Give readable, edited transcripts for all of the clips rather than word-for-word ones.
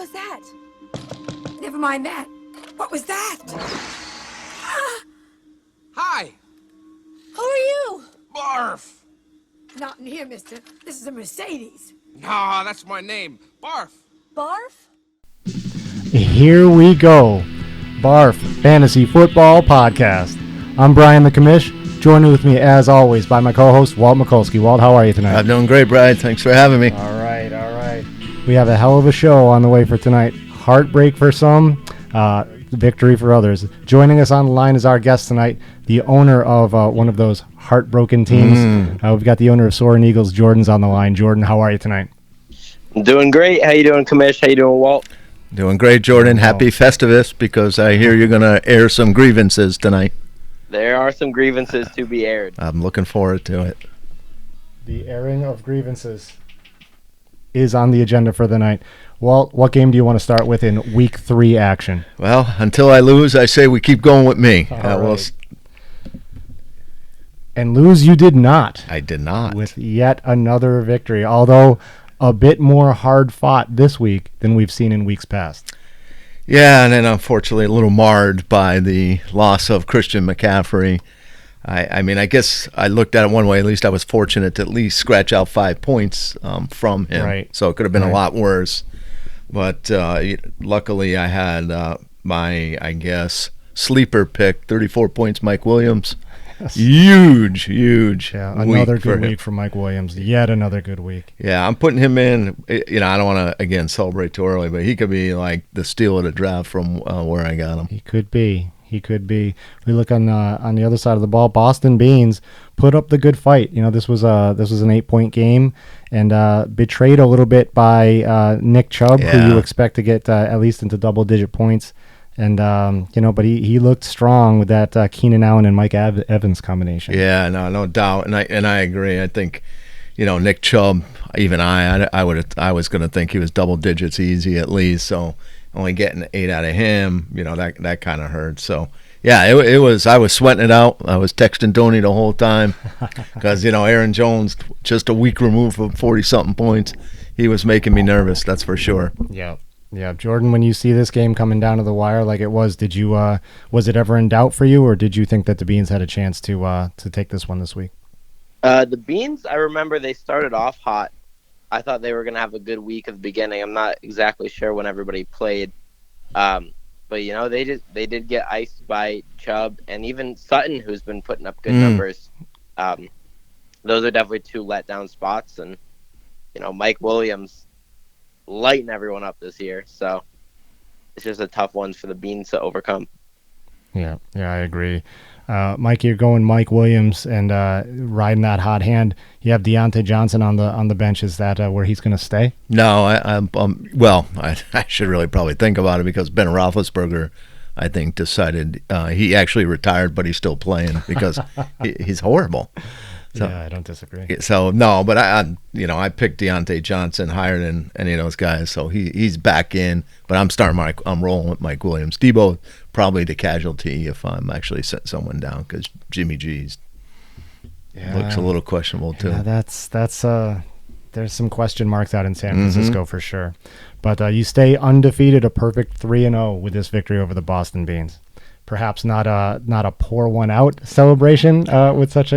was that? Never mind that. What was that? Hi. Who are you? Barf. Not in here, mister. This is a Mercedes. Nah, that's my name. Barf. Barf? Here we go. BARFF Fantasy Football Podcast. I'm Brian the Commish, joined with me as always by my co-host Walt Mikulski. Walt, how are you tonight? I'm doing great, Brian. Thanks for having me. All right. We have a hell of a show on the way for tonight. Heartbreak for some, victory for others. Joining us on the line is our guest tonight, the owner of one of those heartbroken teams. We've got the owner of Soarin Eagles. Jordan's on the line. Jordan, how are you tonight? I'm doing great. How you doing, Commish? How you doing, Walt? Doing great, Jordan. Happy Festivus, because I hear you're going to air some grievances tonight. There are some grievances to be aired. I'm looking forward to it. The airing of grievances is on the agenda for the night. Walt, what game do you want to start with in Week 3 action? Well, until I lose, I say we keep going with me. Right. And lose you did not. I did not. With yet another victory, although a bit more hard-fought this week than we've seen in weeks past. Yeah, and then unfortunately a little marred by the loss of Christian McCaffrey. I mean, I guess I looked at it one way. At least I was fortunate to at least scratch out 5 points from him. Right. So it could have been a lot worse. But luckily I had my, I guess, sleeper pick, 34 points, Mike Williams. Yes. Huge. Yeah, another good week for Mike Williams. Yet another good week. Yeah, I'm putting him in. You know, I don't want to, again, celebrate too early, but he could be like the steal of the draft from where I got him. He could be. We look on the other side of the ball. Boston Beans put up the good fight. You know, this was an 8-point game, and betrayed a little bit by Nick Chubb, who you expect to get at least into double-digit points. And but he looked strong with that Keenan Allen and Mike Evans combination. Yeah, no doubt, and I agree. I think, Nick Chubb, even I was going to think he was double digits easy at least. So only getting 8 out of him, that kind of hurt. So yeah, it was. I was sweating it out. I was texting Tony the whole time because Aaron Jones, just a week removed from 40-something points, he was making me nervous. That's for sure. Yeah, Jordan, when you see this game coming down to the wire like it was, did you was it ever in doubt for you, or did you think that the Beans had a chance to take this one this week? The Beans, I remember they started off hot. I thought they were going to have a good week at the beginning. I'm not exactly sure when everybody played. But they did get iced by Chubb and even Sutton, who's been putting up good numbers. Those are definitely 2 letdown spots, and Mike Williams lighting everyone up this year, so it's just a tough one for the Beans to overcome. Yeah, I agree. Mike, you're going Mike Williams and riding that hot hand. You have Deontay Johnson on the bench. Is that where he's going to stay? No, I should really probably think about it, because Ben Roethlisberger, I think, decided he actually retired, but he's still playing because he's horrible. So, yeah, I don't disagree. So no, but I picked Deontay Johnson higher than any of those guys, so he's back in. But I'm rolling with Mike Williams. Debo probably the casualty if I'm actually setting someone down, because Jimmy G's looks a little questionable too. Yeah, that's there's some question marks out in San Francisco for sure. But you stay undefeated, a perfect 3-0 with this victory over the Boston Beans. Perhaps not a pour one out celebration with such a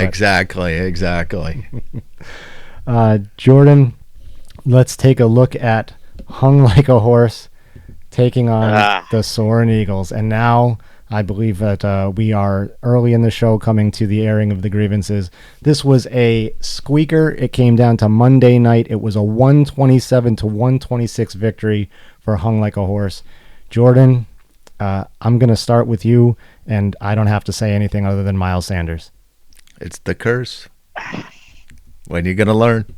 exactly. Jordan, let's take a look at Hung Like a Horse taking on the Soarin Eagles, and now I believe that we are early in the show coming to the airing of the grievances. This was a squeaker. It came down to Monday night. It was a 127-126 victory for Hung Like a Horse. Jordan, I'm going to start with you, and I don't have to say anything other than Miles Sanders. It's the curse. When are you going to learn?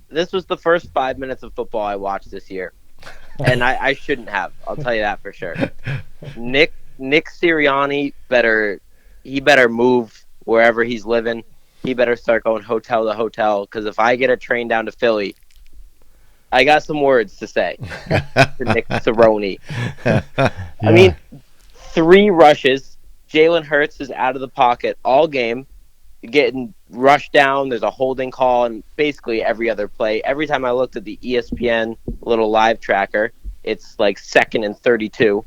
This was the first 5 minutes of football I watched this year, and I shouldn't have. I'll tell you that for sure. Nick Sirianni better move wherever he's living. He better start going hotel to hotel, because if I get a train down to Philly, I got some words to say to Nick Sirianni. I mean, 3 rushes. Jalen Hurts is out of the pocket all game, getting rushed down. There's a holding call, and basically every other play. Every time I looked at the ESPN little live tracker, it's like 2nd and 32.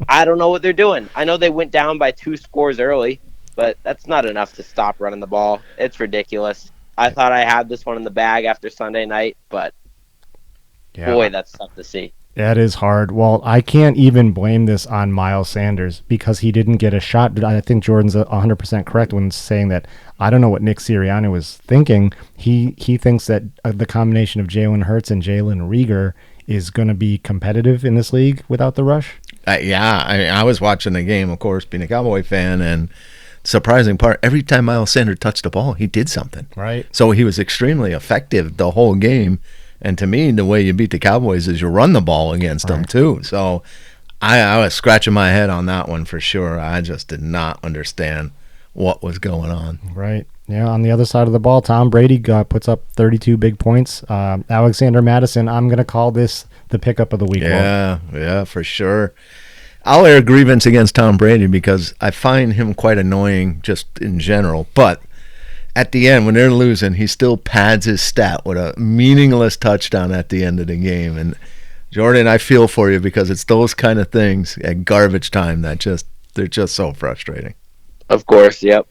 I don't know what they're doing. I know they went down by 2 scores early, but that's not enough to stop running the ball. It's ridiculous. I thought I had this one in the bag after Sunday night, but boy, that's tough to see. That is hard. Well, I can't even blame this on Miles Sanders because he didn't get a shot. But I think Jordan's 100% correct when saying that. I don't know what Nick Sirianni was thinking. He thinks that the combination of Jalen Hurts and Jalen Reagor is going to be competitive in this league without the rush. I was watching the game, of course, being a Cowboy fan, and surprising part, every time Miles Sanders touched the ball, he did something. Right. So he was extremely effective the whole game. And to me, the way you beat the Cowboys is you run the ball against them, too. So I was scratching my head on that one for sure. I just did not understand what was going on. Right. Yeah, on the other side of the ball, Tom Brady puts up 32 big points. Alexander Madison, I'm going to call this the pickup of the week. Yeah, for sure. I'll air grievance against Tom Brady because I find him quite annoying just in general. But at the end, when they're losing, he still pads his stat with a meaningless touchdown at the end of the game. And Jordan, I feel for you because it's those kind of things at garbage time that they're just so frustrating. Of course, yep.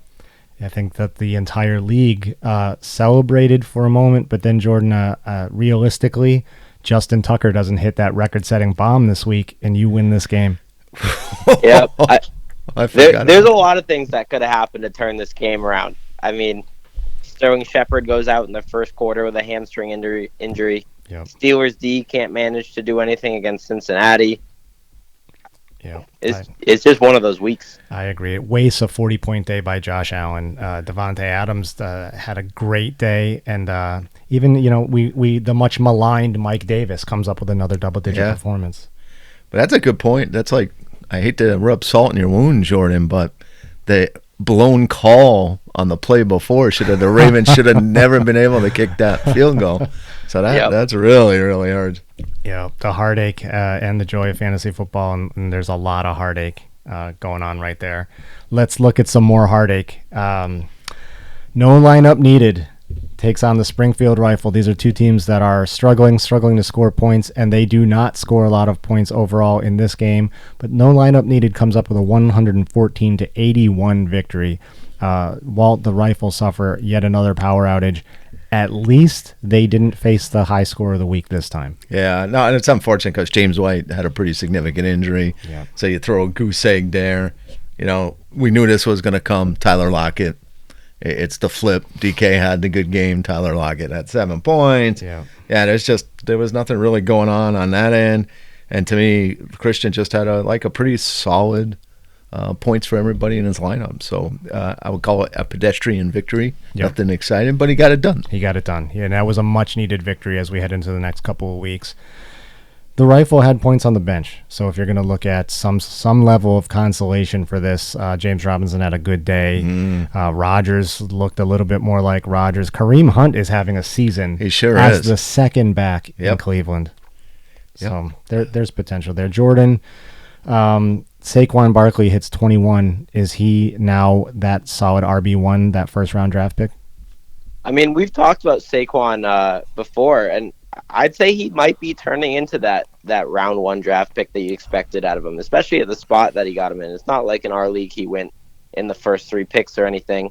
I think that the entire league celebrated for a moment, but then Jordan, realistically, Justin Tucker doesn't hit that record-setting bomb this week, and you win this game. Yep. There's a it. lot of things that could have happened to turn this game around. I mean, Sterling Shepard goes out in the first quarter with a hamstring injury. Yep. Steelers D can't manage to do anything against Cincinnati. Yeah, It's just one of those weeks. I agree. It wastes a 40-point day by Josh Allen. Devontae Adams had a great day, and even the much maligned Mike Davis comes up with another double-digit performance. But that's a good point. That's like, I hate to rub salt in your wound, Jordan, but the blown call on the play before the Ravens should have never been able to kick that field goal. So that's really, really hard. Yeah, the heartache and the joy of fantasy football, and there's a lot of heartache going on right there. Let's look at some more heartache. No lineup needed takes on the Springfield Rifle. These are two teams that are struggling to score points, and they do not score a lot of points overall in this game. But no lineup needed comes up with a 114-81 victory. Walt, the Rifle, suffer yet another power outage. At least they didn't face the high score of the week this time. Yeah, no, and it's unfortunate because James White had a pretty significant injury. Yeah. So you throw a goose egg there. We knew this was going to come. Tyler Lockett. It's the flip. DK had the good game. Tyler Lockett had 7 points. Yeah, there was nothing really going on that end. And to me, Christian just had a pretty solid points for everybody in his lineup. So I would call it a pedestrian victory. Yep. Nothing exciting, but he got it done. Yeah, and that was a much-needed victory as we head into the next couple of weeks. The Rifle had points on the bench, so if you're going to look at some level of consolation for this, James Robinson had a good day. Rodgers looked a little bit more like Rodgers. Kareem Hunt is having a season. He sure as is. the second back in Cleveland. So there's potential there. Jordan, Saquon Barkley hits 21. Is he now that solid RB1, that first-round draft pick? I mean, we've talked about Saquon before, and I'd say he might be turning into that round 1 draft pick that you expected out of him, especially at the spot that he got him in. It's not like in our league he went in the first 3 picks or anything.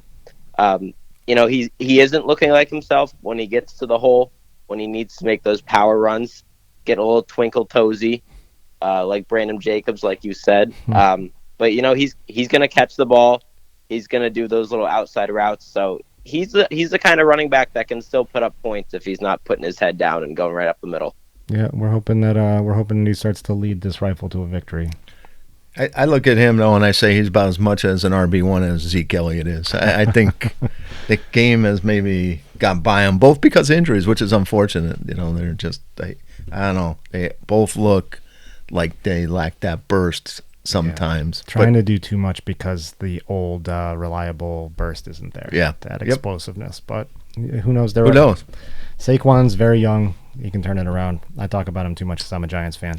He isn't looking like himself when he gets to the hole, when he needs to make those power runs, get a little twinkle toesy, like Brandon Jacobs, like you said. But he's going to catch the ball. He's going to do those little outside routes. So he's the kind of running back that can still put up points if he's not putting his head down and going right up the middle. Yeah, we're hoping that he starts to lead this Rifle to a victory. I look at him, though, and I say he's about as much as an RB1 as Zeke Elliott is. I think the game has maybe got by him, both because of injuries, which is unfortunate. They're just, I don't know, they both look like they lack that burst sometimes. Trying to do too much because the old reliable burst isn't there. Yeah. That explosiveness. But Who knows? Who knows? Saquon's very young. He can turn it around. I talk about him too much because I'm a Giants fan.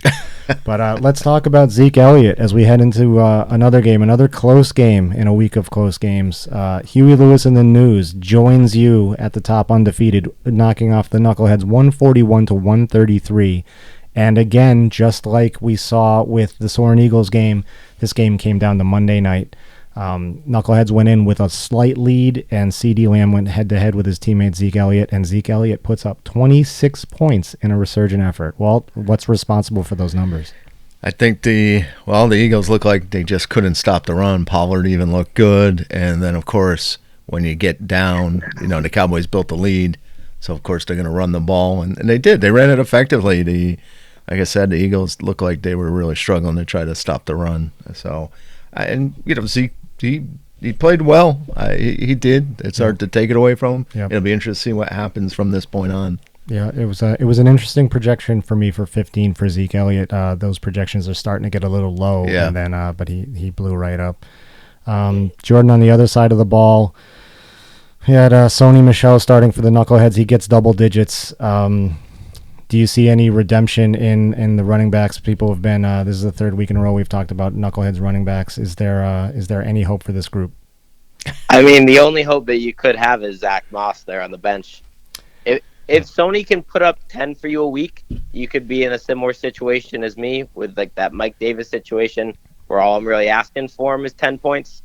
But let's talk about Zeke Elliott as we head into another game, another close game in a week of close games. Huey Lewis in the News joins you at the top undefeated, knocking off the Knuckleheads 141-133. And again, just like we saw with the Soarin Eagles game, this game came down to Monday night. Knuckleheads went in with a slight lead, and CeeDee Lamb went head-to-head with his teammate Zeke Elliott, and Zeke Elliott puts up 26 points in a resurgent effort. Walt, what's responsible for those numbers? I think the Eagles look like they just couldn't stop the run. Pollard even looked good, and then, of course, when you get down, the Cowboys built the lead, so, of course, they're going to run the ball, and they did. They ran it effectively. Like I said, the Eagles looked like they were really struggling to try to stop the run. So, Zeke, he played well. He did. It's hard to take it away from him. Yep. It'll be interesting to see what happens from this point on. Yeah, it was an interesting projection for me for 15 for Zeke Elliott. Those projections are starting to get a little low, and then but he blew right up. Jordan on the other side of the ball, he had Sony Michel starting for the Knuckleheads. He gets double digits. Do you see any redemption in the running backs? People have been. This is the third week in a row we've talked about Knuckleheads running backs. Is there any hope for this group? I mean, the only hope that you could have is Zach Moss there on the bench. If Sony can put up 10 for you a week, you could be in a similar situation as me with like that Mike Davis situation where all I'm really asking for him is 10 points.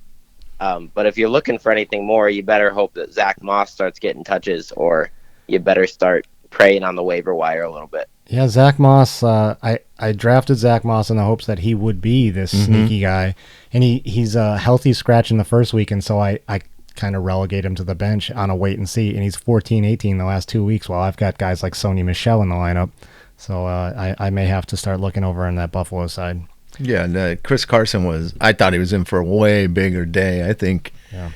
But if you're looking for anything more, you better hope that Zach Moss starts getting touches, or you better start praying on the waiver wire a little bit. Yeah, Zach Moss. I drafted Zach Moss in the hopes that he would be this sneaky guy, and he's a healthy scratch in the first week, and so I kind of relegate him to the bench on a wait and see, and he's 14-18 the last 2 weeks while I've got guys like Sony Michel in the lineup. So I may have to start looking over on that Buffalo side. Yeah, and Chris Carson I thought he was in for a way bigger day. I think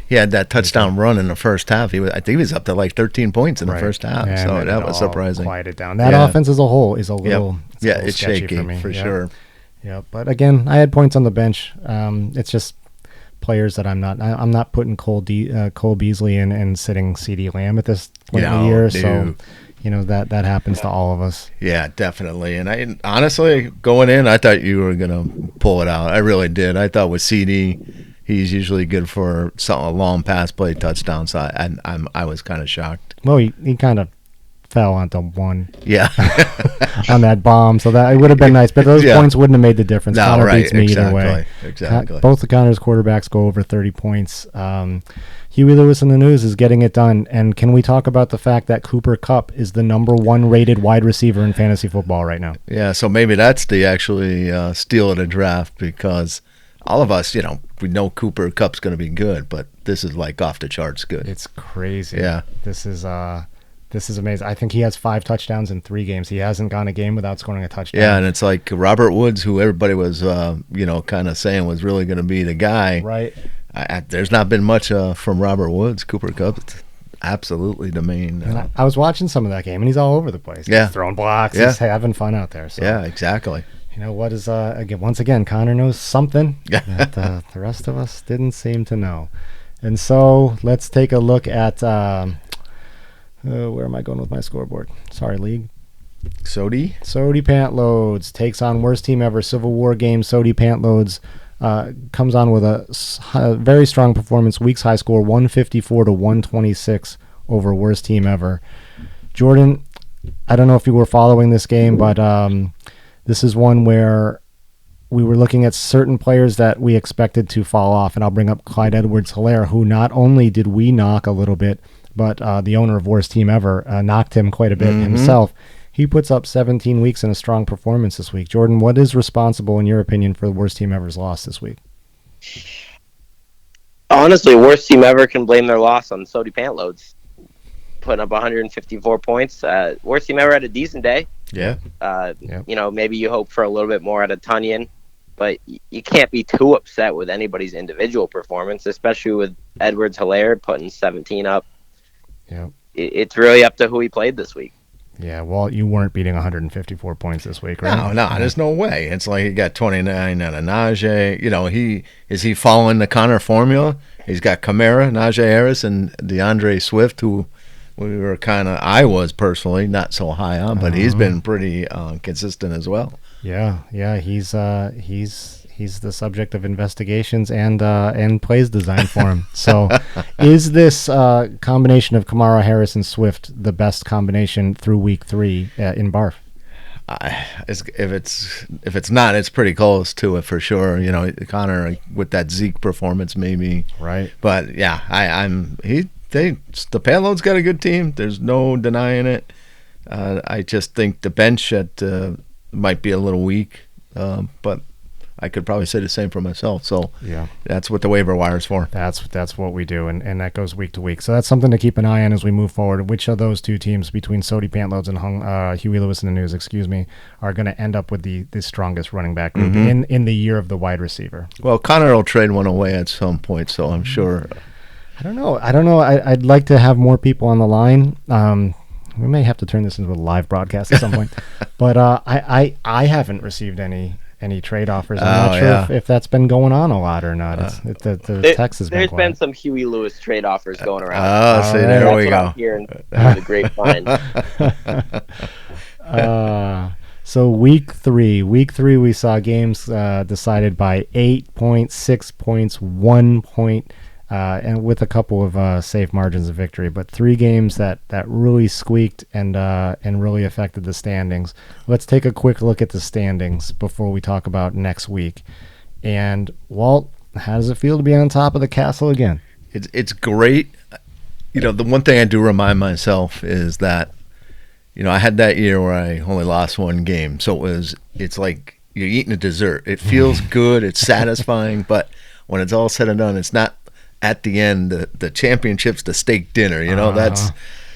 he had that touchdown run in the first half. I think he was up to like 13 points in the first half, so that was surprising. Quieted down. That offense as a whole is a little, it's sketchy shaky for me. for sure. Yeah, but again, I had points on the bench. It's just players that I'm not putting Cole Beasley in and sitting CeeDee Lamb at this point in the year. So that happens to all of us. Yeah, definitely. And I honestly, going in, I thought you were gonna pull it out. I really did. I thought with CD, he's usually good for a long pass play touchdown. So I was kind of shocked. Well, he kind of fell onto one. Yeah. On that bomb, so that it would have been nice, but those points wouldn't have made the difference. No, Connor beats me either way. Exactly. Both the Connor's quarterbacks go over 30 points. Huey Lewis in the News is getting it done. And can we talk about the fact that Cooper Kupp is the number 1 rated wide receiver in fantasy football right now? Yeah, so maybe that's the actually steal of the draft, because all of us, we know Cooper Kupp's going to be good, but this is like off the charts good. It's crazy. Yeah. This is amazing. I think he has 5 touchdowns in 3 games. He hasn't gone a game without scoring a touchdown. Yeah, and it's like Robert Woods, who everybody was, kind of saying was really going to be the guy. Right. There's not been much from Robert Woods. Cooper Kupp, absolutely the main. I was watching some of that game, and he's all over the place. Yeah. He's throwing blocks. Yeah. He's having fun out there. So. Yeah, exactly. What is, once again, Connor knows something that the rest of us didn't seem to know. And so let's take a look at... where am I going with my scoreboard? Sorry, League. Sody Pantloads takes on worst team ever. Civil War game. Sody Pantloads comes on with a very strong performance. Week's high score 154-126 over worst team ever. Jordan, I don't know if you were following this game, but this is one where we were looking at certain players that we expected to fall off, and I'll bring up Clyde Edwards-Helaire, who not only did we knock a little bit, but the owner of worst team ever knocked him quite a bit himself. He puts up 17 weeks in a strong performance this week. Jordan, what is responsible, in your opinion, for the worst team ever's loss this week? Honestly, worst team ever can blame their loss on Sody Pantloads, putting up 154 points. Worst team ever had a decent day. Yeah. Maybe you hope for a little bit more out of Tunyon, but you can't be too upset with anybody's individual performance, especially with Edwards-Helaire putting 17 up. Yeah. It's really up to who he played this week. Yeah, Walt, you weren't beating 154 points this week, right? No, there's no way. It's like he got 29 out of Najee. He following the Connor formula? He's got Kamara, Najee Harris, and DeAndre Swift, who I was personally not so high on, but he's been pretty consistent as well. Yeah, he's the subject of investigations and plays designed for him. So, is this combination of Kamara, Harris, and Swift the best combination through week 3 in BARFF? If it's not, it's pretty close to it for sure. Connor with that Zeke performance, maybe. Right. But yeah, the payload's got a good team. There's no denying it. I just think the bench might be a little weak, but I could probably say the same for myself. So yeah, that's what the waiver wire is for. That's what we do, and that goes week to week. So that's something to keep an eye on as we move forward. Which of those two teams between Sody Pantloads and Huey Lewis in the News, are going to end up with the strongest running back group in the year of the wide receiver? Well, Connor will trade one away at some point, so I'm sure. I don't know. I'd like to have more people on the line. We may have to turn this into a live broadcast at some point. But I haven't received any trade offers. I'm not sure if that's been going on a lot or not. The text has been There's quiet. been some Huey Lewis trade offers going around. See, there That's we what go. I'm hearing through the grapevine. So week three we saw games decided by 8 points, 6 points, 1 point, and with a couple of safe margins of victory, but 3 games that really squeaked and really affected the standings. Let's take a quick look at the standings before we talk about next week. And Walt, how does it feel to be on top of the castle again? It's great. The one thing I do remind myself is that I had that year where I only lost 1 game, so it's like you're eating a dessert. It feels good, it's satisfying, but when it's all said and done, it's not at the end the championship's the steak dinner. That's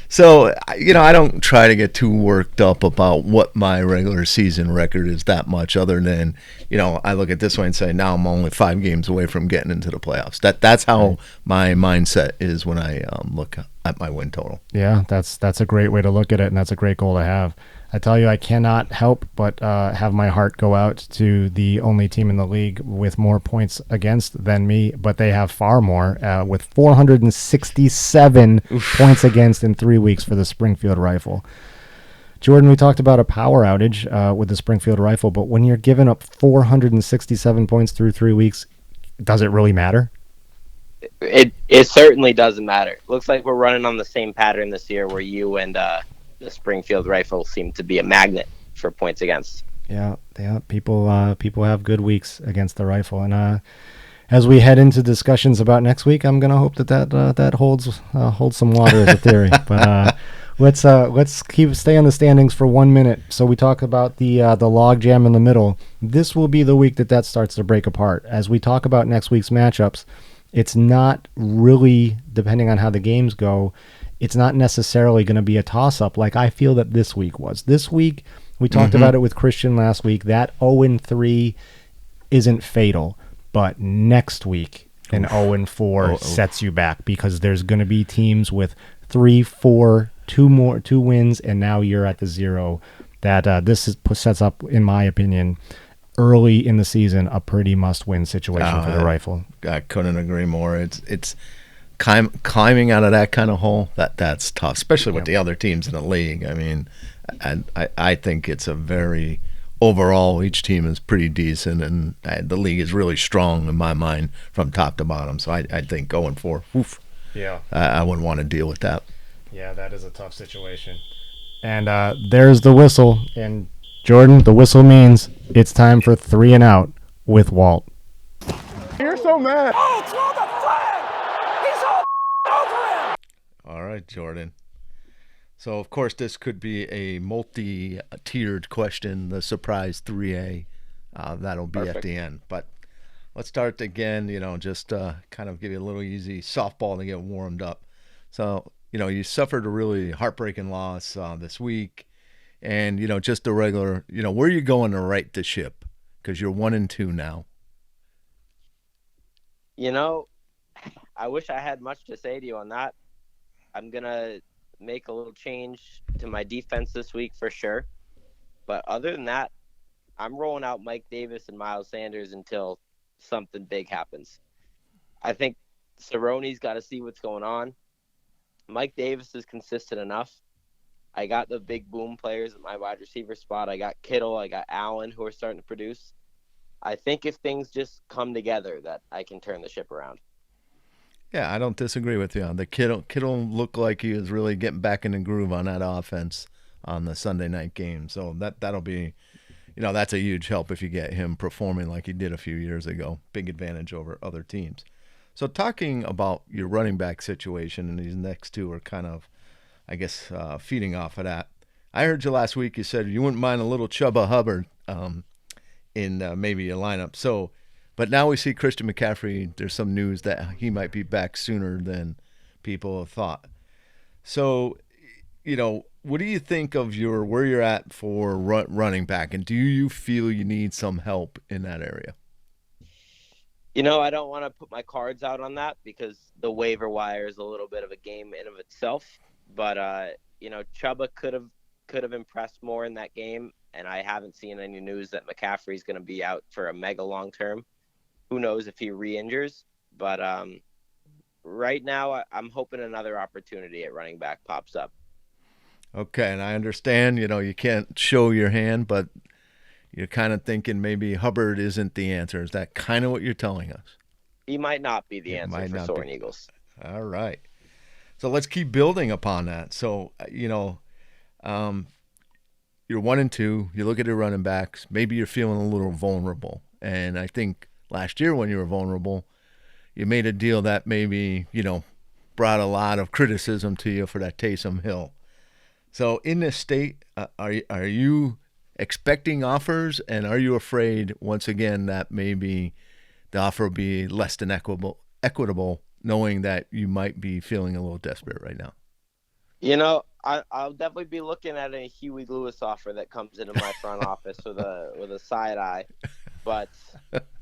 so I don't try to get too worked up about what my regular season record is that much, other than I look at this way and say, now I'm only 5 games away from getting into the playoffs. That's how my mindset is when I look at my win total. Yeah, that's a great way to look at it, and that's a great goal to have. I tell you, I cannot help but have my heart go out to the only team in the league with more points against than me, but they have far more, with 467 points against in 3 weeks for the Springfield Rifle. Jordan, we talked about a power outage with the Springfield Rifle, but when you're giving up 467 points through 3 weeks, does it really matter? It certainly doesn't matter. Looks like we're running on the same pattern this year, where you and the Springfield Rifle seem to be a magnet for points against. Yeah. People have good weeks against the Rifle, and as we head into discussions about next week, I'm gonna hope that holds some water as a theory. But let's stay on the standings for 1 minute. So we talk about the log jam in the middle. This will be the week that starts to break apart. As we talk about next week's matchups, it's not really, depending on how the games go, it's not necessarily going to be a toss-up like I feel that this week was. This week, we talked about it with Christian last week, that 0-3 isn't fatal, but next week, an 0-4 sets you back, because there's going to be teams with 3, 4, 2 wins, and now you're at the 0. That sets up, in my opinion, early in the season, a pretty must-win situation for the Rifle. I couldn't agree more. It's climbing out of that kind of hole, that's tough, especially with the other teams in the league. I mean, I think it's a very, overall, each team is pretty decent, and the league is really strong in my mind from top to bottom. So I think going for, I wouldn't want to deal with that. Yeah, that is a tough situation. And there's the whistle. And Jordan, the whistle means it's time for 3 and Out with Walt. You're so mad. Oh, throw the flag! He's all over him! All right, Jordan. So, of course, this could be a multi-tiered question, the surprise 3A. That'll be Perfect. at the end. But let's start again, just kind of give you a little easy softball to get warmed up. So, you suffered a really heartbreaking loss this week. And, just a regular, where are you going to right the ship? Because you're 1-2 now. I wish I had much to say to you on that. I'm going to make a little change to my defense this week for sure. But other than that, I'm rolling out Mike Davis and Miles Sanders until something big happens. I think Cerrone's got to see what's going on. Mike Davis is consistent enough. I got the big boom players at my wide receiver spot. I got Kittle. I got Allen, who are starting to produce. I think if things just come together, that I can turn the ship around. Yeah, I don't disagree with you. The Kittle looked like he was really getting back in the groove on that offense on the Sunday night game. So that'll be, that's a huge help if you get him performing like he did a few years ago. Big advantage over other teams. So talking about your running back situation, and these next two are kind of, I guess, feeding off of that. I heard you last week. You said you wouldn't mind a little Chuba Hubbard in maybe a lineup. So, but now we see Christian McCaffrey. There's some news that he might be back sooner than people have thought. So, what do you think of where you're at for running back, and do you feel you need some help in that area? I don't want to put my cards out on that because the waiver wire is a little bit of a game in of itself. But Chuba could have impressed more in that game, and I haven't seen any news that McCaffrey's going to be out for a mega long term. Who knows if he re-injures? But right now, I'm hoping another opportunity at running back pops up. Okay, and I understand. You can't show your hand, but you're kind of thinking maybe Hubbard isn't the answer. Is that kind of what you're telling us? He might not be the answer for Soarin Eagles. All right. So let's keep building upon that. So, you're 1-2. You look at your running backs. Maybe you're feeling a little vulnerable. And I think last year when you were vulnerable, you made a deal that maybe, brought a lot of criticism to you for that Taysom Hill. So in this state, are you expecting offers, and are you afraid once again that maybe the offer will be less than equitable, knowing that you might be feeling a little desperate right now? I'll definitely be looking at a Huey Lewis offer that comes into my front office with a side eye, but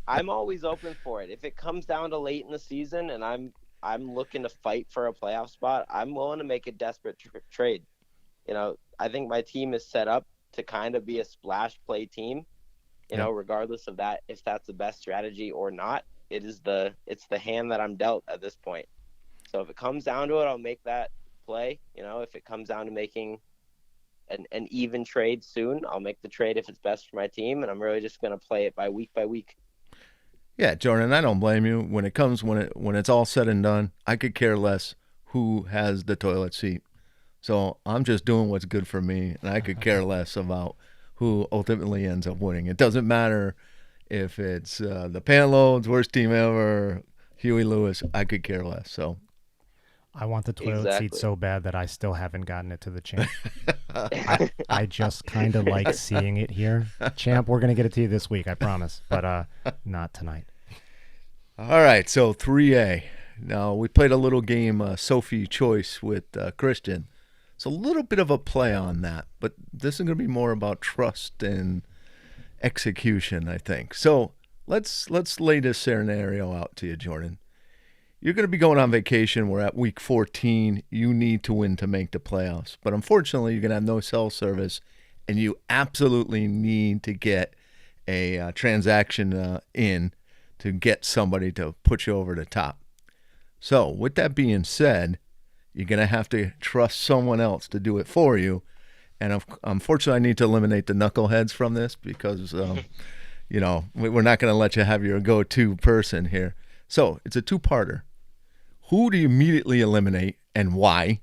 I'm always open for it. If it comes down to late in the season and I'm looking to fight for a playoff spot, I'm willing to make a desperate trade. I think my team is set up to kind of be a splash play team, regardless of that, if that's the best strategy or not. It's the hand that I'm dealt at this point. So if it comes down to it, I'll make that play. If it comes down to making an even trade soon, I'll make the trade if it's best for my team, and I'm really just going to play it by week. Yeah, Jordan, I don't blame you. When it's all said and done, I could care less who has the toilet seat. So I'm just doing what's good for me, and I could care less about who ultimately ends up winning. It doesn't matter if it's the Pantalones, worst team ever, Huey Lewis. I could care less. So I want the toilet seat so bad that I still haven't gotten it to the champ. I just kind of like seeing it here. Champ, we're going to get it to you this week, I promise, but not tonight. All right, so 3A. Now, we played a little game, Sophie Choice, with Christian. It's a little bit of a play on that, but this is going to be more about trust and execution, I think. So let's lay this scenario out to you, Jordan. You're going to be going on vacation. We're at week 14. You need to win to make the playoffs. But unfortunately, you're going to have no cell service, and you absolutely need to get a transaction in to get somebody to put you over the top. So with that being said, you're going to have to trust someone else to do it for you. And unfortunately, I need to eliminate the knuckleheads from this because, we're not going to let you have your go-to person here. So it's a two-parter. Who do you immediately eliminate and why?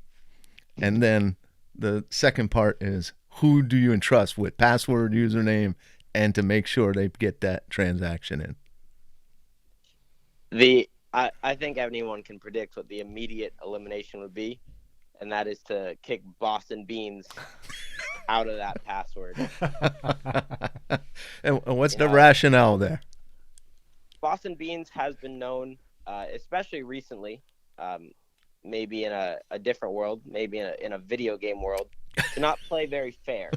And then the second part is who do you entrust with password, username, and to make sure they get that transaction in? I think anyone can predict what the immediate elimination would be, and that is to kick Boston Beans out of that password. And what's the rationale there? Boston Beans has been known, especially recently, maybe in a different world, maybe in a video game world, to not play very fair.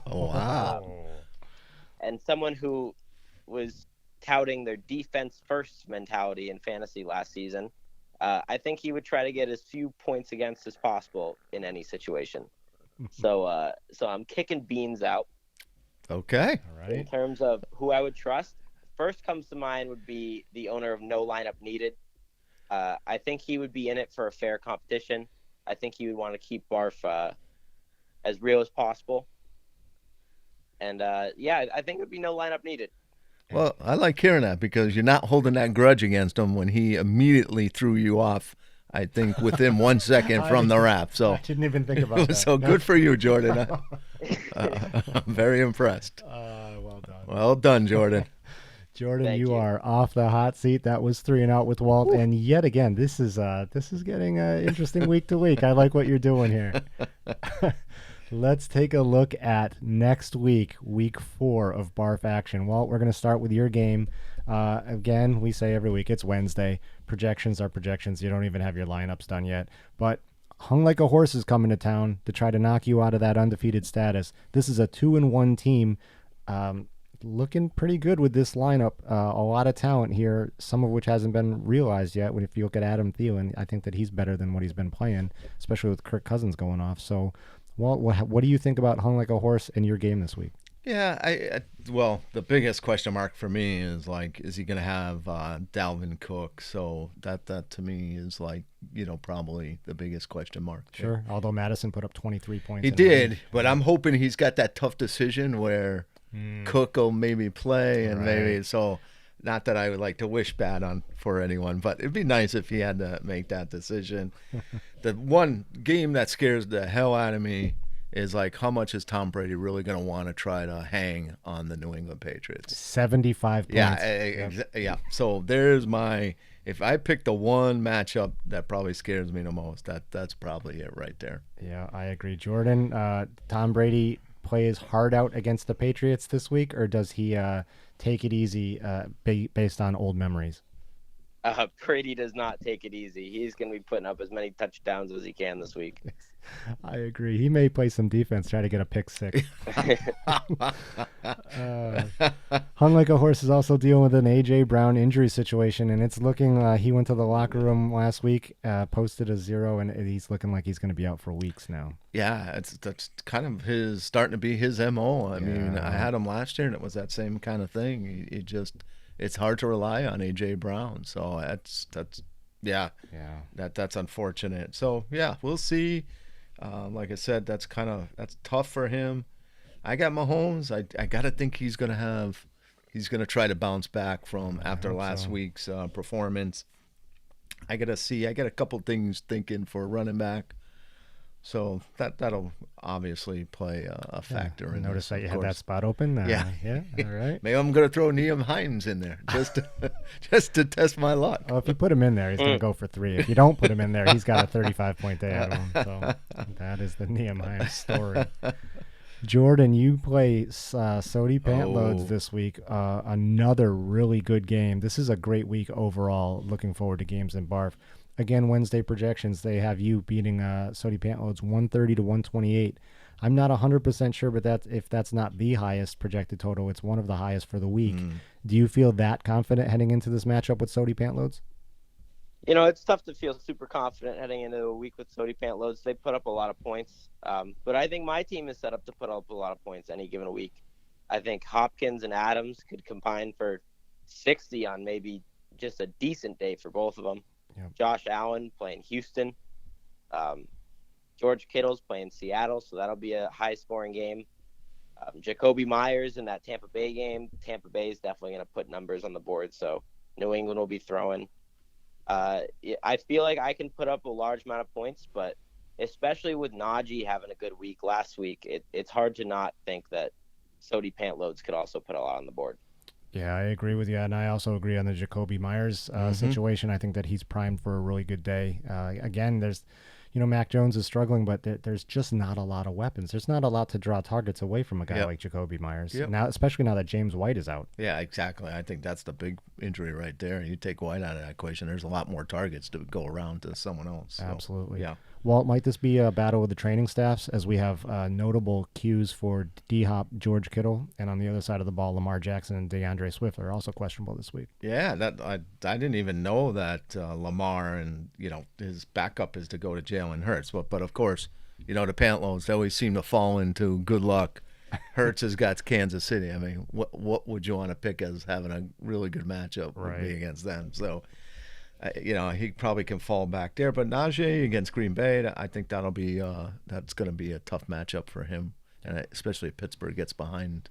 Oh, wow. And someone who was touting their defense first mentality in fantasy last season, I think he would try to get as few points against as possible in any situation. So I'm kicking Beans out. Okay. All right. In terms of who I would trust, first comes to mind would be the owner of No Lineup Needed. I think he would be in it for a fair competition. I think he would want to keep BARFF as real as possible. And, I think it would be no lineup needed. Well, I like hearing that because you're not holding that grudge against him when he immediately threw you off, I think, within 1 second from the wrap. So I didn't even think about that. So good for you, Jordan. I'm very impressed. Well done. Well done, Jordan. Jordan, Thank you you. are off the hot seat. That was 3 and Out with Walt. And yet again, this is getting interesting week to week. I like what you're doing here. Let's take a look at next week, week 4 of BARFF action. Walt, we're going to start with your game. Again, we say every week it's Wednesday. Projections are projections. You don't even have your lineups done yet. But Hung Like a Horse is coming to town to try to knock you out of that undefeated status. This is a 2-1 team. Looking pretty good with this lineup. A lot of talent here, some of which hasn't been realized yet. If you look at Adam Thielen, I think that he's better than what he's been playing, especially with Kirk Cousins going off. So, Walt, what do you think about Hung Like a Horse in your game this week? Yeah, well, the biggest question mark for me is is he going to have Dalvin Cook? So that to me is probably the biggest question mark. Sure. Although Madison put up 23 points. He did, but I'm hoping he's got that tough decision where Cook will maybe play and maybe so. Not that I would like to wish bad for anyone, but it'd be nice if he had to make that decision. The one game that scares the hell out of me is how much is Tom Brady really going to want to try to hang on the New England Patriots? 75 points. Yeah. So there's if I pick the one matchup that probably scares me the most, that's probably it right there. Yeah, I agree. Jordan, Tom Brady plays hard out against the Patriots this week, or does he take it easy based on old memories? Brady does not take it easy. He's going to be putting up as many touchdowns as he can this week. I agree. He may play some defense, try to get a pick six. Hung Like a Horse is also dealing with an A.J. Brown injury situation, and it's looking he went to the locker room last week, posted a 0, and he's looking like he's going to be out for weeks now. Yeah, that's kind of starting to be his MO. I mean, I had him last year, and it was that same kind of thing. It's hard to rely on A.J. Brown, so that's unfortunate. So yeah, we'll see. Like I said, that's tough for him. I got Mahomes. I gotta think he's gonna try to bounce back from after last week's performance. I got a couple things thinking for running back. So that'll obviously play a factor in Notice this, that you of had that course. spot open. Yeah. All right. Maybe I'm going to throw Liam Hines in there just to test my luck. Well, if you put him in there, he's going to go for 3. If you don't put him in there, he's got a 35-point day out of him. So that is the Liam Hines story. Jordan, you play Sody Pantloads this week. Another really good game. This is a great week overall. Looking forward to games in BARFF. Again, Wednesday projections, they have you beating Sody Pantloads 130 to 128. I'm not 100% sure, but if that's not the highest projected total, it's one of the highest for the week. Do you feel that confident heading into this matchup with Sody Pantloads? It's tough to feel super confident heading into a week with Sody Pantloads. They put up a lot of points, but I think my team is set up to put up a lot of points any given week. I think Hopkins and Adams could combine for 60 on maybe just a decent day for both of them. Yep. Josh Allen playing Houston. George Kittle's playing Seattle, so that'll be a high-scoring game. Jacoby Myers in that Tampa Bay game. Tampa Bay is definitely going to put numbers on the board, so New England will be throwing. I feel like I can put up a large amount of points, but especially with Najee having a good week last week, it's hard to not think that Sody Pantloads could also put a lot on the board. Yeah, I agree with you, and I also agree on the Jacoby Myers situation. I think that he's primed for a really good day. Again, there's, Mac Jones is struggling, but there's just not a lot of weapons. There's not a lot to draw targets away from a guy like Jacoby Myers. Now, especially now that James White is out. Yeah, exactly. I think that's the big injury right there. You take White out of that equation, there's a lot more targets to go around to someone else. So, absolutely. Yeah. Walt, might this be a battle with the training staffs as we have notable cues for D-Hop, George Kittle, and on the other side of the ball, Lamar Jackson and DeAndre Swift are also questionable this week. Yeah, I didn't even know that Lamar and his backup is to go to Jalen Hurts, but of course, the Pantloads, they always seem to fall into good luck. Hurts has got Kansas City. I mean, what would you want to pick as having a really good matchup would be against them? So he probably can fall back there. But Najee against Green Bay, I think that's going to be a tough matchup for him, and especially if Pittsburgh gets behind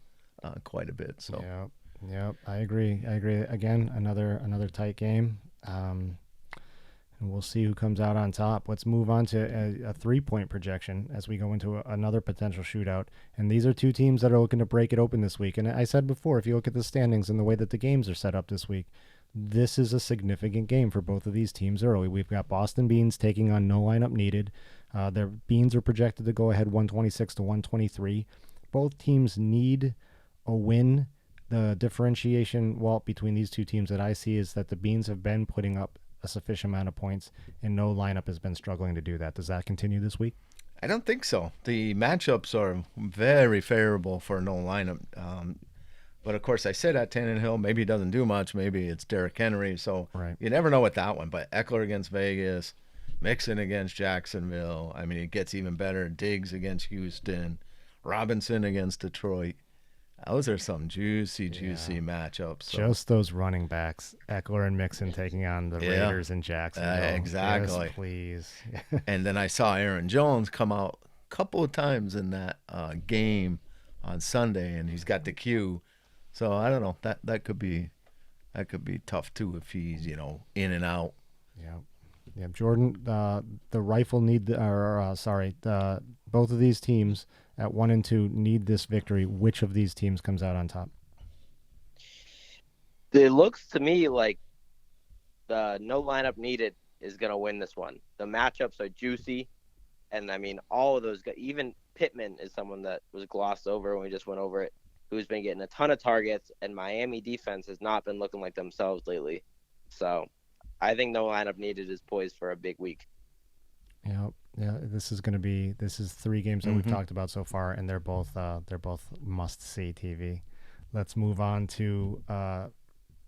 quite a bit. So Yep, I agree. Again, another tight game. And we'll see who comes out on top. Let's move on to a 3-point projection as we go into another potential shootout. And these are two teams that are looking to break it open this week. And I said before, if you look at the standings and the way that the games are set up this week, this is a significant game for both of these teams early. We've got Boston Beans taking on no lineup needed. Their Beans are projected to go ahead 126-123. Both teams need a win. The differentiation, Walt, between these two teams that I see is that the Beans have been putting up a sufficient amount of points, and no lineup has been struggling to do that. Does that continue this week? I don't think so. The matchups are very favorable for no lineup. But, of course, I say that Tannehill, maybe he doesn't do much. Maybe it's Derrick Henry. So You never know with that one. But Eckler against Vegas, Mixon against Jacksonville. I mean, it gets even better. Diggs against Houston, Robinson against Detroit. Those are some juicy matchups. So. Just those running backs, Eckler and Mixon taking on the Raiders and Jacksonville. Exactly. Yes, please. And then I saw Aaron Jones come out a couple of times in that game on Sunday, and he's got the cue. So I don't know. That could be tough too if he's in and out. Yeah, Jordan. The rifle need, both of these teams at 1 and 2 need this victory. Which of these teams comes out on top? It looks to me like the no lineup needed is going to win this one. The matchups are juicy, and I mean all of those guys. Even Pittman is someone that was glossed over when we just went over it, who's been getting a ton of targets, and Miami defense has not been looking like themselves lately. So I think no lineup needed is poised for a big week. Yeah. This is 3 games that we've talked about so far, and they're both must-see TV. Let's move on to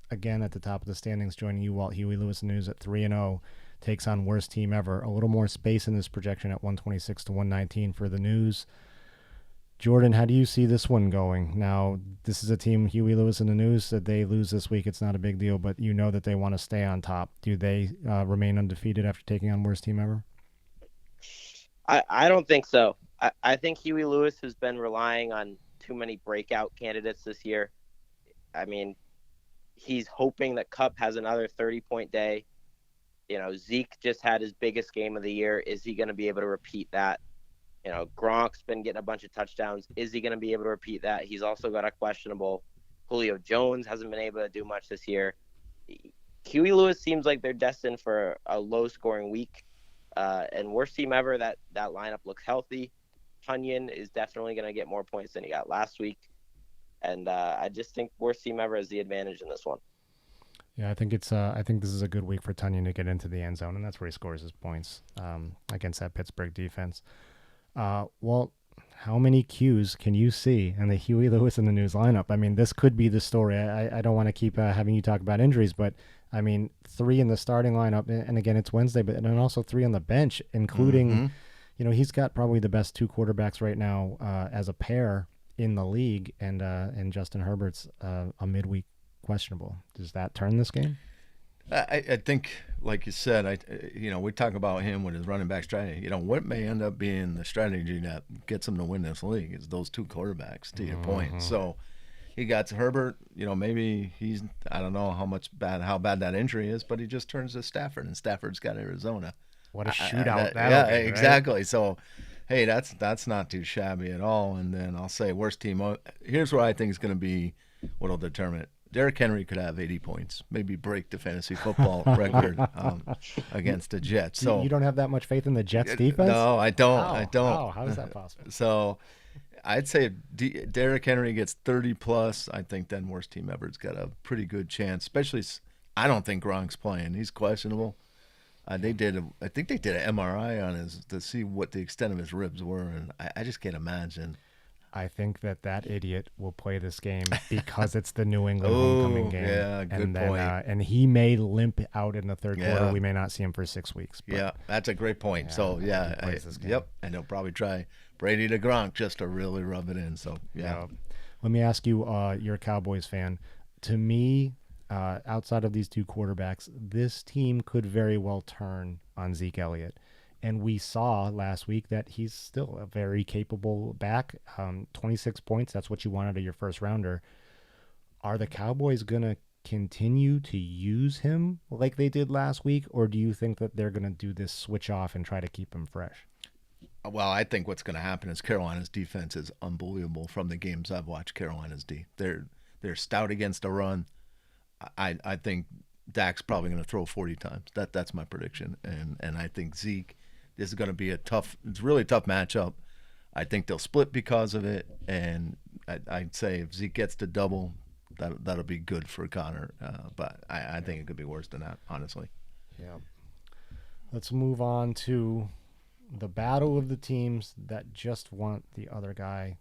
again at the top of the standings, joining you, Walt. Huey Lewis News at 3-0 takes on worst team ever. A little more space in this projection at 126-119 for the News. Jordan, how do you see this one going? Now, this is a team, Huey Lewis and the News, that they lose this week. It's not a big deal, but you know that they want to stay on top. Do they remain undefeated after taking on worst team ever? I don't think so. I think Huey Lewis has been relying on too many breakout candidates this year. I mean, he's hoping that Kupp has another 30-point day. Zeke just had his biggest game of the year. Is he going to be able to repeat that? Gronk's been getting a bunch of touchdowns. Is he going to be able to repeat that? He's also got a questionable. Julio Jones hasn't been able to do much this year. Huey Lewis seems like they're destined for a low-scoring week. And worst team ever, that lineup looks healthy. Tunyon is definitely going to get more points than he got last week. And I just think worst team ever has the advantage in this one. Yeah, I think this is a good week for Tunyon to get into the end zone, and that's where he scores his points against that Pittsburgh defense. Walt, how many Qs can you see in the Huey Lewis and the News lineup? I mean, this could be the story. I don't want to keep having you talk about injuries, but I mean, 3 in the starting lineup, and again, it's Wednesday, but then also 3 on the bench, including, he's got probably the best 2 quarterbacks right now as a pair in the league, and Justin Herbert's a midweek questionable. Does that turn this game? I think, like you said, we talk about him with his running back strategy. What may end up being the strategy that gets him to win this league is those 2 quarterbacks, to your point. So he got Herbert, maybe I don't know how bad that injury is, but he just turns to Stafford, and Stafford's got Arizona. What a shootout that'll be, exactly. Right? So, hey, that's not too shabby at all. And then I'll say worst team. Here's what I think is going to be what'll determine it. Derrick Henry could have 80 points, maybe break the fantasy football record against the Jets. So you don't have that much faith in the Jets defense? No, I don't. How is that possible? So I'd say if Derrick Henry gets 30 plus, I think then worst team ever's got a pretty good chance. Especially, I don't think Gronk's playing. He's questionable. I think they did an MRI on his to see what the extent of his ribs were, and I just can't imagine. I think that idiot will play this game because it's the New England homecoming game. Yeah, good point. And he may limp out in the third quarter. We may not see him for 6 weeks. Yeah, that's a great point. So, yep, and he'll probably try Brady to Gronk just to really rub it in. So, yeah. Let me ask you, you're a Cowboys fan. To me, outside of these two quarterbacks, this team could very well turn on Zeke Elliott. And we saw last week that he's still a very capable back. 26 points, that's what you wanted of your first rounder. Are the Cowboys going to continue to use him like they did last week, or do you think that they're going to do this switch off and try to keep him fresh? Well, I think what's going to happen is Carolina's defense is unbelievable from the games I've watched Carolina's D. They're stout against the run. I think Dak's probably going to throw 40 times. That's my prediction. And I think Zeke, this is going to be it's a really tough matchup. I think they'll split because of it. And I'd say if Zeke gets to double, that'll be good for Connor. But I think it could be worse than that, honestly. Yeah. Let's move on to the battle of the teams that just want the other guy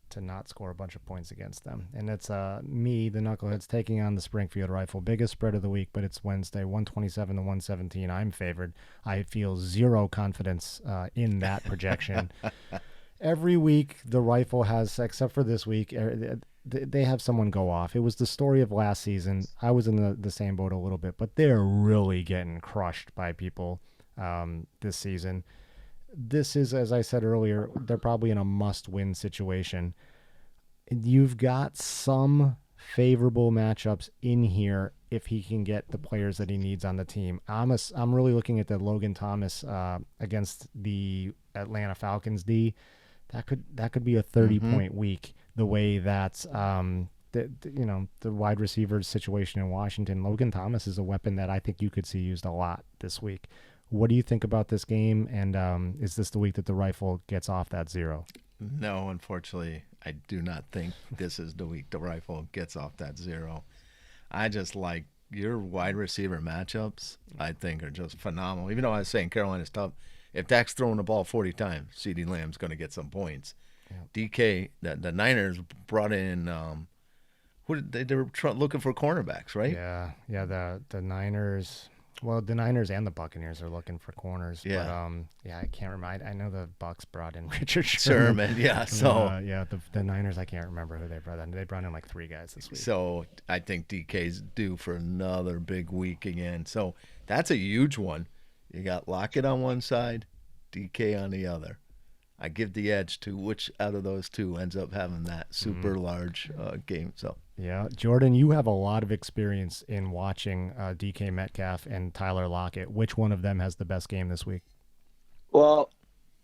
to not score a bunch of points against them. And it's me, the Knuckleheads, taking on the Springfield Rifle. Biggest spread of the week, but it's Wednesday, 127 to 117. I'm favored. I feel zero confidence in that projection. Every week, the Rifle has, except for this week, they have someone go off. It was the story of last season. I was in the same boat a little bit, but they're really getting crushed by people this season. This is, as I said earlier, they're probably in a must-win situation. You've got some favorable matchups in here if he can get the players that he needs on the team. I'm really looking at the Logan Thomas against the Atlanta Falcons D. That could be a 30-point week. The way that the wide receiver situation in Washington, Logan Thomas is a weapon that I think you could see used a lot this week. What do you think about this game? And is this the week that the Rifle gets off that 0? No, unfortunately, I do not think this is the week the Rifle gets off that 0. I just like your wide receiver matchups, I think, are just phenomenal. Even though I was saying Carolina's tough, if Dak's throwing the ball 40 times, CeeDee Lamb's going to get some points. Yeah. DK, the Niners brought in they were looking for cornerbacks, right? Yeah. The Niners. Well, the Niners and the Buccaneers are looking for corners. Yeah. But, I can't remember. I know the Bucs brought in Richard Sherman. Yeah. So the Niners, I can't remember who they brought in. They brought in like 3 guys this week. So I think DK's due for another big week again. So that's a huge one. You got Lockett on one side, DK on the other. I give the edge to which out of those two ends up having that super large game. So. Yeah, Jordan, you have a lot of experience in watching DK Metcalf and Tyler Lockett. Which one of them has the best game this week? Well,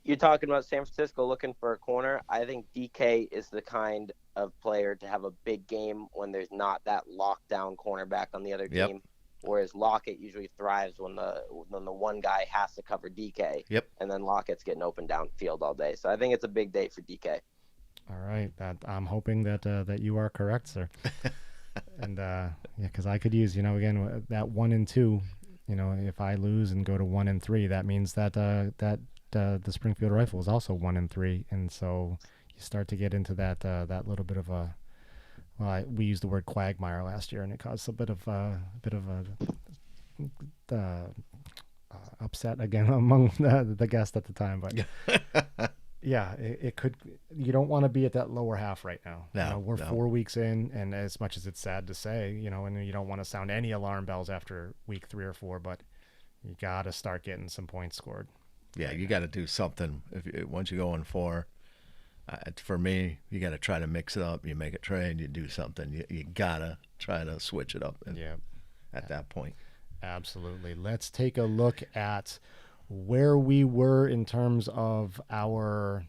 you're talking about San Francisco looking for a corner. I think DK is the kind of player to have a big game when there's not that lockdown cornerback on the other team. Whereas Lockett usually thrives when the one guy has to cover DK. Yep. And then Lockett's getting open downfield all day. So I think it's a big day for DK. All right, I'm hoping that you are correct, sir. And because I could use, again, that 1 and 2. If I lose and go to 1 and 3, that means that the Springfield Rifle is also 1 and 3, and so you start to get into that little bit of a. Well, we used the word quagmire last year, and it caused a bit of upset again among the guests at the time, but. Yeah, it could. You don't want to be at that lower half right now. No, we're 4 weeks in, and as much as it's sad to say, and you don't want to sound any alarm bells after week 3 or 4, but you got to start getting some points scored. Yeah, you got to do something. Once you go in 4, for me, you got to try to mix it up. You make a trade, you do something. You got to try to switch it up. At that point, absolutely. Let's take a look at where we were in terms of our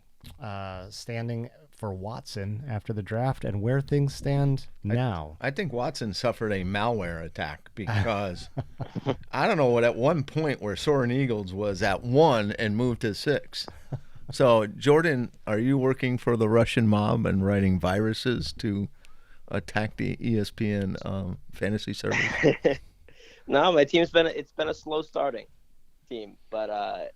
standing for Watson after the draft and where things stand now. I think Watson suffered a malware attack because I don't know at one point where Soarin Eagles was at 1 and moved to 6. So, Jordan, are you working for the Russian mob and writing viruses to attack the ESPN fantasy service? No, my team's been a slow starting team, but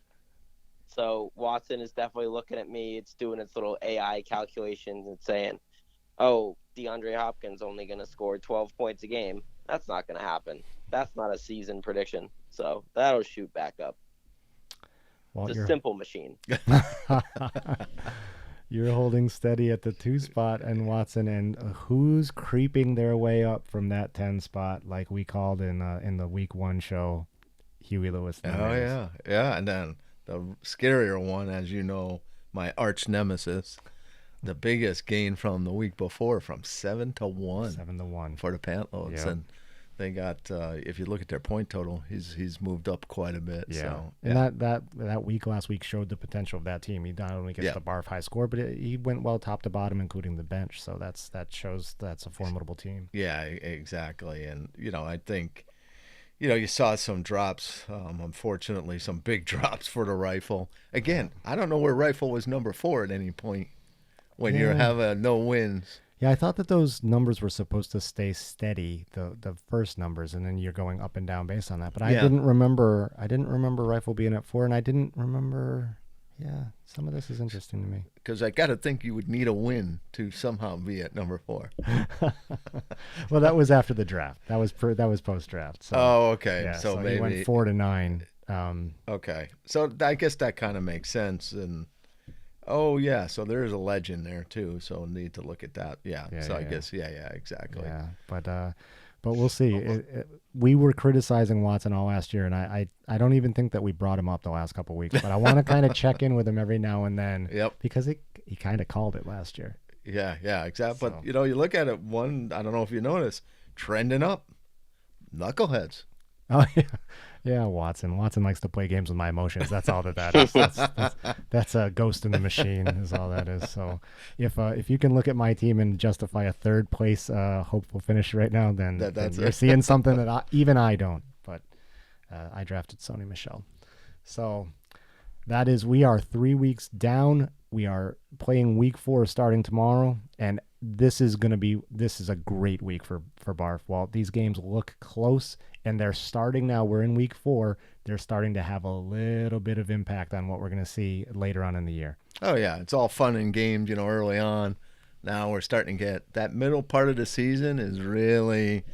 so Watson is definitely looking at me. It's doing its little AI calculations and saying, oh, DeAndre Hopkins only going to score 12 points a game. That's not going to happen. That's not a season prediction. So that'll shoot back up. Well, it's a simple machine. You're holding steady at the 2 spot, and Watson. And who's creeping their way up from that 10 spot, like we called in the week 1 show? Huey Lewis. Oh yeah. And then the scarier one, as you know, my arch nemesis, the biggest gain from the week before, from 7 to 1. 7 to 1 for the Pantloads, Yep. and they got. If you look at their point total, he's moved up quite a bit. Yeah, So, and that week last week showed the potential of that team. He not only gets Yeah. the BARFF high score, but he went well top to bottom, including the bench. So that shows that's a formidable team. Yeah, exactly. And I think, you saw some drops. Unfortunately, some big drops for the Rifle. Again, I don't know where Rifle was number 4 at any point when you have no wins. Yeah, I thought that those numbers were supposed to stay steady, the first numbers, and then you're going up and down based on that. But I didn't remember Rifle being at 4, and I didn't remember. Yeah, some of this is interesting to me. Because I got to think you would need a win to somehow be at number 4. Well, that was after the draft. That was post draft. So, Oh, okay. yeah, So he maybe went 4 to 9. Okay, so I guess that kind of makes sense. And so there's a legend there too. So need to look at that. Yeah. Yeah, so yeah, I yeah. guess exactly. Yeah, but we'll see. We were criticizing Watson all last year, and I don't even think that we brought him up the last couple of weeks. But I want to kind of check in with him every now and then. Yep. Because he kind of called it last year. Yeah, exactly. So. But you look at it. One, I don't know if you noticed, trending up, knuckleheads. Oh yeah, Watson. Watson likes to play games with my emotions. That's all that is. That's a ghost in the machine. Is all that is. So if you can look at my team and justify a 3rd place hopeful finish right now, then you're seeing something that even I don't. But I drafted Sony Michel. So that is, we are 3 weeks down. We are playing week 4 starting tomorrow, and this is a great week for BARFF. Walt, these games look close, and they're starting now. We're in week 4. They're starting to have a little bit of impact on what we're going to see later on in the year. Oh yeah, it's all fun and games, early on. Now we're starting to get that middle part of the season is really.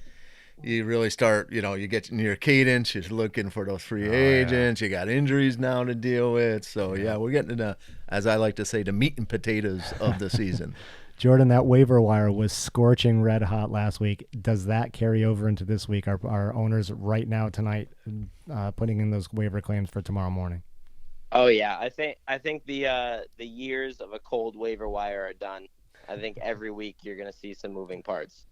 You really start, you get in your cadence. You're looking for those free agents. You got injuries now to deal with. So, we're getting to as I like to say, the meat and potatoes of the season. Jordan, that waiver wire was scorching red hot last week. Does that carry over into this week? Our owners right now tonight putting in those waiver claims for tomorrow morning? Oh, yeah. I think the years of a cold waiver wire are done. I think every week you're going to see some moving parts.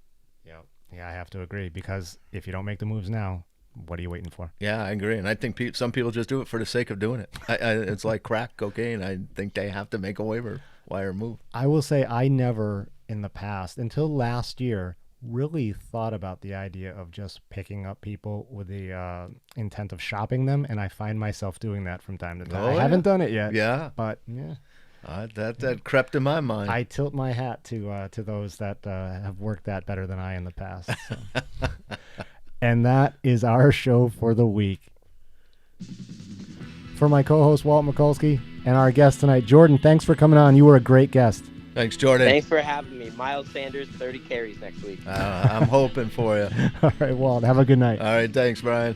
Yeah, I have to agree, because if you don't make the moves now, what are you waiting for? Yeah, I agree. And I think some people just do it for the sake of doing it. It's like crack cocaine. I think they have to make a waiver wire move. I will say I never in the past, until last year, really thought about the idea of just picking up people with the intent of shopping them, and I find myself doing that from time to time. I haven't done it yet. Yeah. But, yeah. That crept in my mind. I tilt my hat to those that have worked that better than I in the past. So. And that is our show for the week. For my co-host Walt Mikulski and our guest tonight, Jordan, thanks for coming on. You were a great guest. Thanks, Jordan. Thanks for having me. Miles Sanders, 30 carries next week. I'm hoping for you. All right, Walt, have a good night. All right, thanks, Brian.